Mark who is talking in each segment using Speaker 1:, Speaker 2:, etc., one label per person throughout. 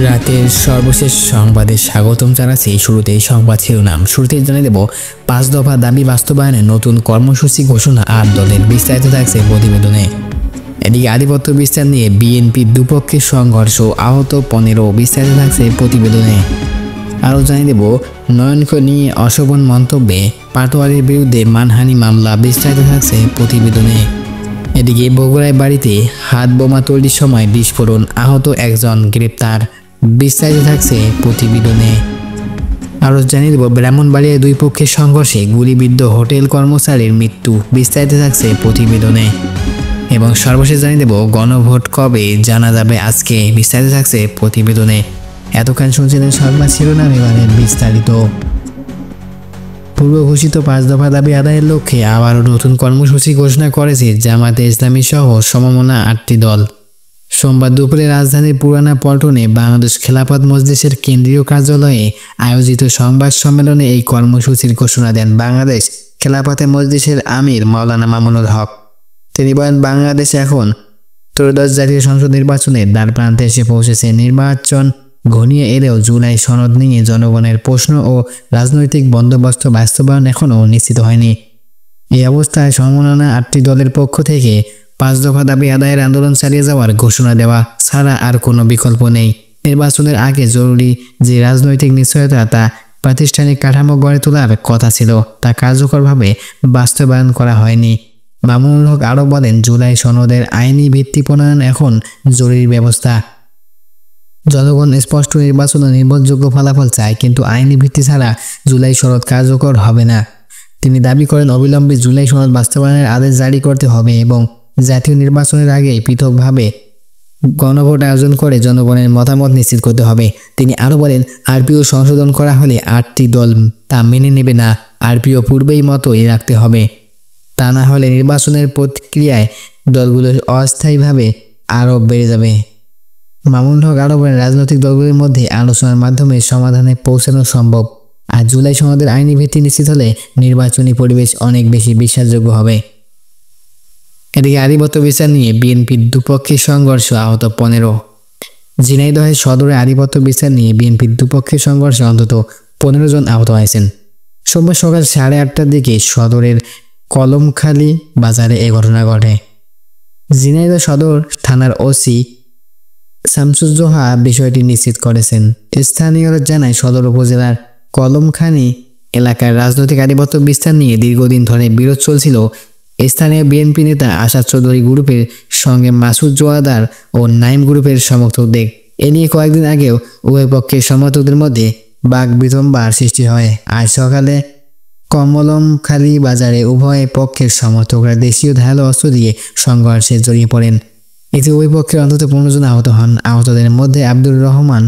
Speaker 1: রাতের সর্বশেষ সংবাদে স্বাগতম জানাচ্ছি। শুরুতেই সংবাদ শিরোনাম। শুরুতেই জানিয়ে দেব ৫ দফা দাবি বাস্তবায়নে নতুন কর্মসূচি ঘোষণা আর দলের বিস্তারিত থাকছে প্রতিবেদনে। এদিকে আধিপত্য বিস্তার নিয়ে বিএনপির দুপক্ষের সংঘর্ষ, আহত ১৫, বিস্তারিত থাকছে প্রতিবেদনে। আরও জানিয়ে দেব নয়নকে নিয়ে অশোভন মন্তব্যে পাটোয়ারির বিরুদ্ধে মানহানি মামলা, বিস্তারিত থাকছে প্রতিবেদনে। এদিকে বগুড়ায় বাড়িতে হাত বোমা তৈরির সময় বিস্ফোরণ, আহত একজন গ্রেপ্তার, বিস্তারিত থাকছে প্রতিবেদনে। আরও জানিয়ে দেব ব্রাহ্মণবাড়িয়ায় দুই পক্ষের সংঘর্ষে গুলিবিদ্ধ হোটেল কর্মচারীর মৃত্যু, বিস্তারিত থাকছে প্রতিবেদনে। এবং সর্বশেষ জানিয়ে দেব গণভোট কবে জানা যাবে আজকে, বিস্তারিত থাকছে প্রতিবেদনে। এতক্ষণ শুনছিলেন সংবাদ শিরোনাম, এবারে বিস্তারিত। পূর্ব ঘোষিত ৫ দফা দাবি আদায়ের লক্ষ্যে আবারও নতুন কর্মসূচি ঘোষণা করেছে জামায়াতে ইসলামী সহ সমমনা ৮টি দল। সোমবার দুপুরে রাজধানীর পুরানা পল্টনে বাংলাদেশ খেলাফত মজলিসের কেন্দ্রীয় কার্যালয়ে আয়োজিত সংবাদ সম্মেলনে এই কর্মসূচির ঘোষণা দেন বাংলাদেশ খেলাফতে মজলিসের আমির মাওলানা মামুনুল হক। তিনি বলেন, বাংলাদেশ এখন ত্রয়োদশ জাতীয় সংসদ নির্বাচনের দ্বারপ্রান্তে এসে পৌঁছেছে। নির্বাচন ঘনিয়ে এলেও জুলাই সনদ নিয়ে জনগণের প্রশ্ন ও রাজনৈতিক বন্দোবস্ত বাস্তবায়ন এখনও নিশ্চিত হয়নি। এই অবস্থায় সমমনা ৮টি দলের পক্ষ থেকে ৫ দফা দাবি আদায়ের আন্দোলন চালিয়ে যাওয়ার ঘোষণা দেওয়া ছাড়া আর কোনো বিকল্প নেই। নির্বাচনের আগে জরুরি যে রাজনৈতিক নিশ্চয়তা, তা প্রাতিষ্ঠানিক কাঠামো গড়ে তোলার কথা ছিল, তা কার্যকরভাবে বাস্তবায়ন করা হয়নি। মামুনুল হক আরও বলেন, জুলাই সনদের আইনি ভিত্তি প্রণয়ন এখন জরুরি ব্যবস্থা। জনগণ স্পষ্ট নির্বাচন ও নির্ভরযোগ্য ফলাফল চায়, কিন্তু আইনি ভিত্তি ছাড়া জুলাই সনদ কার্যকর হবে না। তিনি দাবি করেন, অবিলম্বে জুলাই সনদ বাস্তবায়নের আদেশ জারি করতে হবে এবং জাতীয় নির্বাচনের আগে পৃথকভাবে গণভোট আয়োজন করে জনগণের মতামত নিশ্চিত করতে হবে। তিনি আরও বলেন, আরপিও সংশোধন করা হলে ৮টি দল তা মেনে নেবে না। আরপিও পূর্বেই মতোই রাখতে হবে, তা না হলে নির্বাচনের প্রক্রিয়ায় দলগুলো অস্থায়ীভাবে আরও বেড়ে যাবে। মামুনুল হক আরও বলেন, রাজনৈতিক দলগুলির মধ্যে আলোচনার মাধ্যমে সমাধানে পৌঁছানো সম্ভব, আর জুলাই সনদের আইনি ভিত্তি নিশ্চিত হলে নির্বাচনী পরিবেশ অনেক বেশি বিশ্বাসযোগ্য হবে। এদিকে আধিপত্য বিচার নিয়ে বিএনপির দুপক্ষের সংঘর্ষ, আহত ১৫। ঝিনাইদহের সদরে আধিপত্য বিচার নিয়ে বিএনপির দুপক্ষের সংঘর্ষে অন্তত ১৫ জন আহত হয়েছেন। সোমবার সকাল ৮:৩০টার দিকে সদরের কলমখালী বাজারে এ ঘটনা ঘটে। ঝিনাইদহ সদর থানার ওসি শামসুজ্জোহা বিষয়টি নিশ্চিত করেছেন। স্থানীয়রা জানায়, সদর উপজেলার কলমখালী এলাকার রাজনৈতিক আধিপত্য বিস্তার নিয়ে দীর্ঘদিন ধরে বিরোধ চলছিল। স্থানীয় বিএনপি নেতা আশাদ চৌধুরী গ্রুপের সঙ্গে মাসুদ জোয়াদার ও নাইম গ্রুপের সমর্থকদের। এ নিয়ে কয়েকদিন আগেও উভয় পক্ষের সমর্থকদের মধ্যে বাকবিতণ্ডার সৃষ্টি হয়। আজ সকালে কমলমখালী বাজারে উভয় পক্ষের সমর্থকরা দেশীয় ধারালো অস্ত্র দিয়ে সংঘর্ষে জড়িয়ে পড়েন। এতে উভয় পক্ষের অন্তত ১৫ জন আহত হন। আহতদের মধ্যে আব্দুর রহমান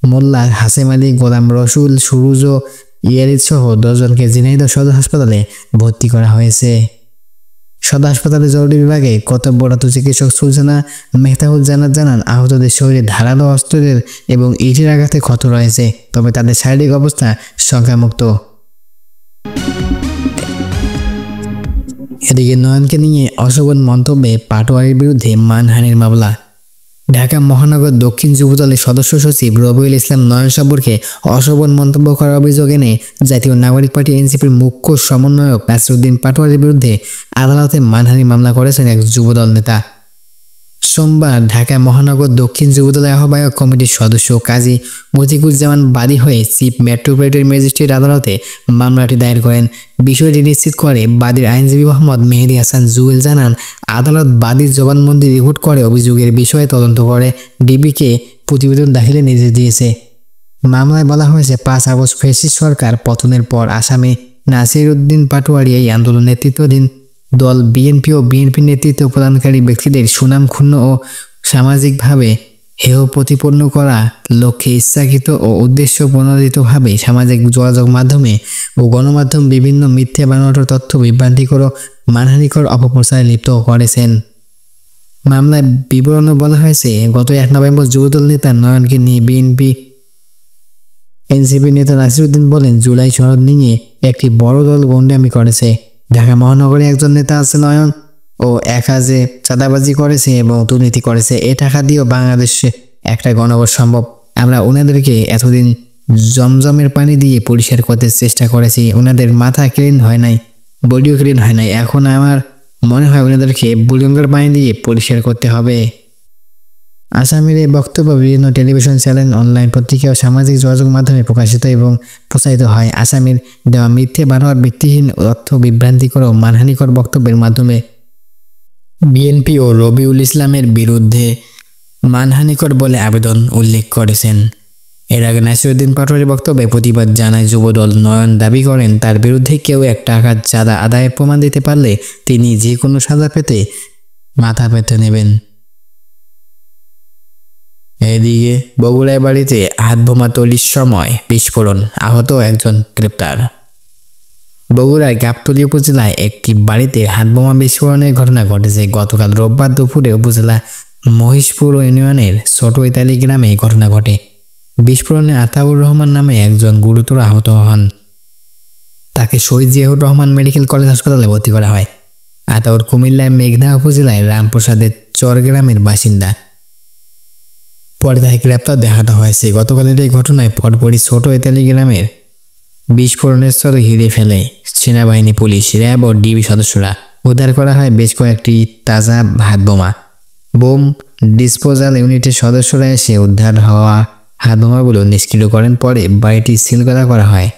Speaker 1: মোল্লা, হাসেম আলী, গোলাম রসুল, সুরুজ ও ইয়ারিদ সহ ১০ জনকে ঝিনাইদহ সদর হাসপাতালে ভর্তি করা হয়েছে। সদর হাসপাতালে জরুরি বিভাগে কর্তব্যরত চিকিৎসক সুলতানা মেহতাবুল জান্নাত জানান, আহতদের শরীরে ধারালো অস্ত্রের এবং ইটের আঘাতে ক্ষত রয়েছে, তবে তাদের শারীরিক অবস্থা সংখ্যামুক্ত। এদিকে নয়নকে নিয়ে অশোভন মন্তব্যে পাটোয়ারির বিরুদ্ধে মানহানির মামলা। ঢাকা মহানগর দক্ষিণ যুবদলের সদস্য সচিব রবিউল ইসলাম নয়ন সম্পর্কে অশোভন মন্তব্য করার অভিযোগ এনে জাতীয় নাগরিক পার্টি এনসিপির মুখ্য সমন্বয়ক নাসিরউদ্দিন পাটোয়ারির বিরুদ্ধে আদালতে মানহানি মামলা করেছেন এক যুবদল নেতা। সোমবার ঢাকা মহানগর দক্ষিণ যুবদলের আহ্বায়ক কমিটির সদস্য কাজী মতিকুজ্জামান বাদী হয়ে চিফ মেট্রোপলিটন ম্যাজিস্ট্রেট আদালতে মামলাটি দায়ের করেন। বিষয়টি নিশ্চিত করে বাদীর আইনজীবী মোহাম্মদ মেহেদী হাসান জুয়েল জানান, আদালত বাদীর জবানবন্দি রেকর্ড করে অভিযোগের বিষয়ে তদন্ত করে ডিবিকে প্রতিবেদন দাখিলের নির্দেশ দিয়েছে। মামলায় বলা হয়েছে, ৫ আগস্ট ফ্যাসিস্ট সরকার পতনের পর আসামে নাসিরউদ্দিন পাটোয়ারি এই আন্দোলন নেতৃত্বাধীন দল বিএনপি ও বিএনপি নেতৃত্ব প্রদানকারী ব্যক্তিদের সুনাম ক্ষুণ্ণ ও সামাজিকভাবে হেয় প্রতিপন্ন করা লক্ষ্যে ইচ্ছাকৃত ও উদ্দেশ্য প্রণোদিতভাবে সামাজিক যোগাযোগ মাধ্যমে ও গণমাধ্যম বিভিন্ন মিথ্যে বানোয়াট তথ্য বিভ্রান্তিকর ও মানহানিকর অপপ্রচারে লিপ্ত করেছেন। মামলায় বিবরণে বলা হয়েছে, গত ১ নভেম্বর যুবদল নেতা নয়নকে নিয়ে বিএনপি এনসিপি নেতা নাসিরউদ্দিন বলেন, জুলাই সনদ নিয়ে একটি বড় দল গন্ডামি করেছে। ঢাকা মহানগরে একজন নেতা আছে নয়ন, ও একাজে চাঁদাবাজি করেছে এবং দুর্নীতি করেছে। এ টাকা দিয়েও বাংলাদেশে একটা গণভোট সম্ভব। আমরা ওনাদেরকে এতদিন জমজমের পানি দিয়ে পরিষ্কার করতে চেষ্টা করেছি, ওনাদের মাথা ক্লিন হয় নাই, বডিও ক্লিন হয় নাই, এখন আমার মনে হয় ওনাদেরকে বুলগঙ্গার পানি দিয়ে পরিষ্কার করতে হবে। আসামির এই বক্তব্য বিভিন্ন টেলিভিশন চ্যানেল, অনলাইন পত্রিকা ও সামাজিক যোগাযোগ মাধ্যমে প্রকাশিত এবং প্রচারিত হয়। আসামির দেওয়া মিথ্যে বানোয়ার, ভিত্তিহীন তথ্য, বিভ্রান্তিকর ও মানহানিকর বক্তব্যের মাধ্যমে বিএনপি ও রবিউল ইসলামের বিরুদ্ধে মানহানিকর বলে আবেদন উল্লেখ করেছেন। এর আগে নাসিরউদ্দিন পাটোয়ারির বক্তব্যে প্রতিবাদ জানায় যুবদল। নয়ন দাবি করেন তার বিরুদ্ধে কেউ 1 টাকার চাঁদা আদায়ের প্রমাণ দিতে পারলে তিনি যে কোনো সাজা পেতে মাথা পেতে নেবেন। এদিকে বগুড়ায় বাড়িতে হাতবোমা তৈরির সময় বিস্ফোরণ, আহত একজন গ্রেপ্তার। বগুড়ার গাবতলী উপজেলায় একটি বাড়িতে হাতবোমা বিস্ফোরণের ঘটনা ঘটেছে। গতকাল রোববার দুপুরে উপজেলা মহিষপুর ইউনিয়নের ছোট ইতালি গ্রামে ঘটনা ঘটে। বিস্ফোরণে আতাউর রহমান নামে একজন গুরুতর আহত হন। তাকে শহীদ জিয়াউর রহমান মেডিকেল কলেজ হাসপাতালে ভর্তি করা হয়। আতাউর কুমিল্লার মেঘনা উপজেলায় রামপ্রসাদের চর গ্রামের বাসিন্দা। পরে তাকে গ্রেপ্তার দেখানো হয়েছে। গতকালের এই ঘটনায় পরপরই ছোট ইতালি গ্রামের বিস্ফোরণের স্থলে ঘিরে ফেলে সেনাবাহিনী, পুলিশ, র্যাব ও ডিবি সদস্যরা। উদ্ধার করা হয় বেশ কয়েকটি তাজা হাতবোমা। বোম ডিসপোজাল ইউনিটের সদস্যরা এসে উদ্ধার হওয়া হাতবোমাগুলো নিষ্ক্রিয় করেন। পরে বাড়িটি সিলগালা করা হয়।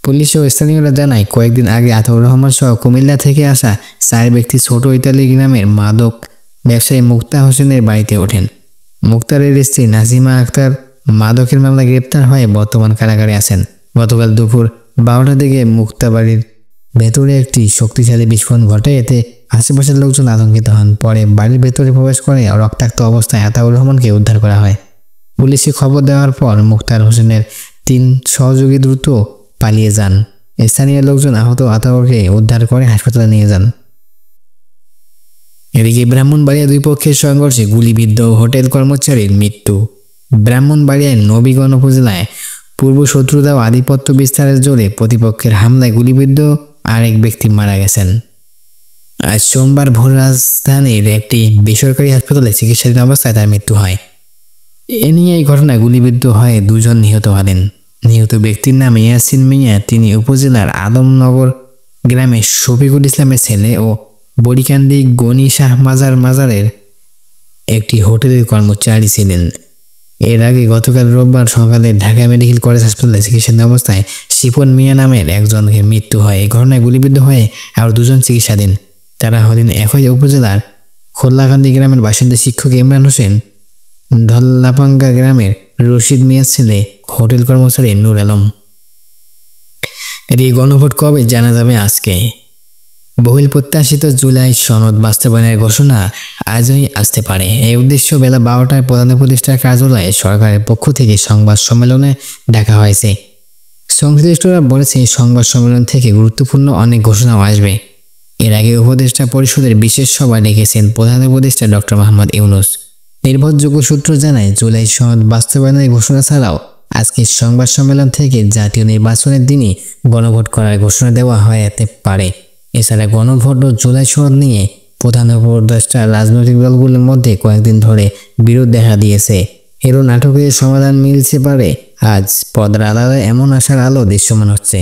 Speaker 1: পুলিশ ও স্থানীয়রা জানায়, কয়েকদিন আগে আতাউর রহমান সহ কুমিল্লা থেকে আসা 4 ব্যক্তি ছোট ইতালি গ্রামের মাদক ব্যবসায়ী মুক্তা হোসেনের বাড়িতে ওঠেন। মুক্তারের স্ত্রী নাজিমা আক্তার মাদকের মামলায় গ্রেপ্তার হয়ে বর্তমান কারাগারে আছেন। গতকাল দুপুর 12টার দিকে মুক্তা বাড়ির ভেতরে একটি শক্তিশালী বিস্ফোরণ ঘটে। এতে আশেপাশের লোকজন আতঙ্কিত হন। পরে বাড়ির ভেতরে প্রবেশ করে রক্তাক্ত অবস্থায় আতাউর রহমানকে উদ্ধার করা হয়। পুলিশে খবর দেওয়ার পর মুক্তার হোসেনের 3 সহযোগী দ্রুত পালিয়ে যান। স্থানীয় লোকজন আহত আতাউরকে উদ্ধার করে হাসপাতালে নিয়ে যান। এদিকে ব্রাহ্মণবাড়িয়া 2 পক্ষের সংঘর্ষে গুলিবিদ্ধ হোটেল কর্মচারীর মৃত্যু। ব্রাহ্মণবাড়িয়ার নবীগঞ্জ উপজেলায় পূর্ব শত্রুতা ও আধিপত্য বিস্তারের জোরে প্রতিপক্ষের হামলায় গুলিবিদ্ধ আরেক ব্যক্তি মারা গেছেন। আজ সোমবার ভোর রাজধানীর একটি বেসরকারি হাসপাতালে চিকিৎসাধীন অবস্থায় তার মৃত্যু হয়। এ নিয়ে এই ঘটনায় গুলিবিদ্ধ হয়ে 2 জন নিহত হলেন। নিহত ব্যক্তির নাম ইয়াসিন মিয়া। তিনি উপজেলার আদমনগর গ্রামের শফিকুল ইসলামের ছেলে ও বড়িকান্দি গনি শাহ মাজারের একটি হোটেলের কর্মচারী ছিলেন। এর আগে গতকাল রোববার সকালে ঢাকা মেডিকেল কলেজ হাসপাতালে চিকিৎসাধীন অবস্থায় শিপন মিয়া নামের একজনের মৃত্যু হয়। এই ঘটনায় গুলিবিদ্ধ হয়ে আরও 2 জন চিকিৎসাধীন। তারা হলেন একই উপজেলার খোল্লাকান্দি গ্রামের বাসিন্দা শিক্ষক ইমরান হোসেন, ধল্লাপাঙ্গা গ্রামের রশিদ মিয়ার ছেলে হোটেল কর্মচারী নূর আলম। এই গণভোট কবে জানা যাবে আজকে। বহুল প্রত্যাশিত জুলাই সনদ বাস্তবায়নের ঘোষণা আজই আসতে পারে। এই উদ্দেশ্য বেলা 12টায় প্রধান উপদেষ্টার কার্যালয়ে সরকারের পক্ষ থেকে সংবাদ সম্মেলনে ডাকা হয়েছে। সংশ্লিষ্টরা বলেছে, সংবাদ সম্মেলন থেকে গুরুত্বপূর্ণ অনেক ঘোষণাও আসবে। এর আগে উপদেষ্টা পরিষদের বিশেষ সভা ডেকেছেন প্রধান উপদেষ্টা ডক্টর মোহাম্মদ ইউনূস। নির্ভরযোগ্য সূত্র জানায়, জুলাই সনদ বাস্তবায়নের ঘোষণা ছাড়াও আজকের সংবাদ সম্মেলন থেকে জাতীয় নির্বাচনের দিনই গণভোট করার ঘোষণা দেওয়া হতে পারে। এছাড়া গণভোট ও জুলাই সনদ নিয়ে প্রধান উপদেষ্টা রাজনৈতিক দলগুলোর মধ্যে কয়েকদিন ধরে বিরোধ দেখা দিয়েছে। এরও নাটকের সমাধান মিলতে পারে আজ। পর্দার আড়ালে এমন আশার আলো দৃশ্যমান হচ্ছে।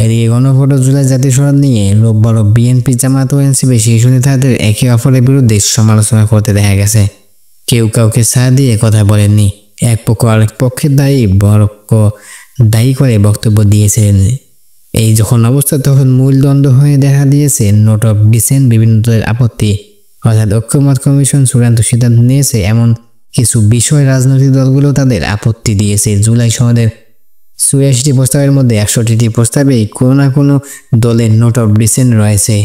Speaker 1: এদিকে গণভোট ও জুলাই জাতীয় সনদ নিয়ে রোববারও বিএনপি, জামায়াত ও এনসিপি শীর্ষ নেতাদের একে অপরের বিরুদ্ধে সমালোচনা করতে দেখা গেছে। কেউ কাউকে ছাড় দিয়ে কথা বলেননি। এক পক্ষ আরেক পক্ষের দায়ী করে বক্তব্য দিয়েছিলেন। এই যখন অবস্থা, তখন মূল দ্বন্দ্ব হয়ে দেখা দিয়েছে নোট অফ ডিসেন্ট। বিভিন্ন দলের আপত্তি, অর্থাৎ ঐক্যমত্য কমিশন চূড়ান্ত সিদ্ধান্ত নিয়েছে এমন কিছু বিষয় রাজনৈতিক দলগুলো তাদের আপত্তি দিয়েছে। জুলাই সনদের 84টি প্রস্তাবের মধ্যে 61টি প্রস্তাবেই কোনো না কোনো দলের নোট অফ ডিসেন্ট রয়েছে।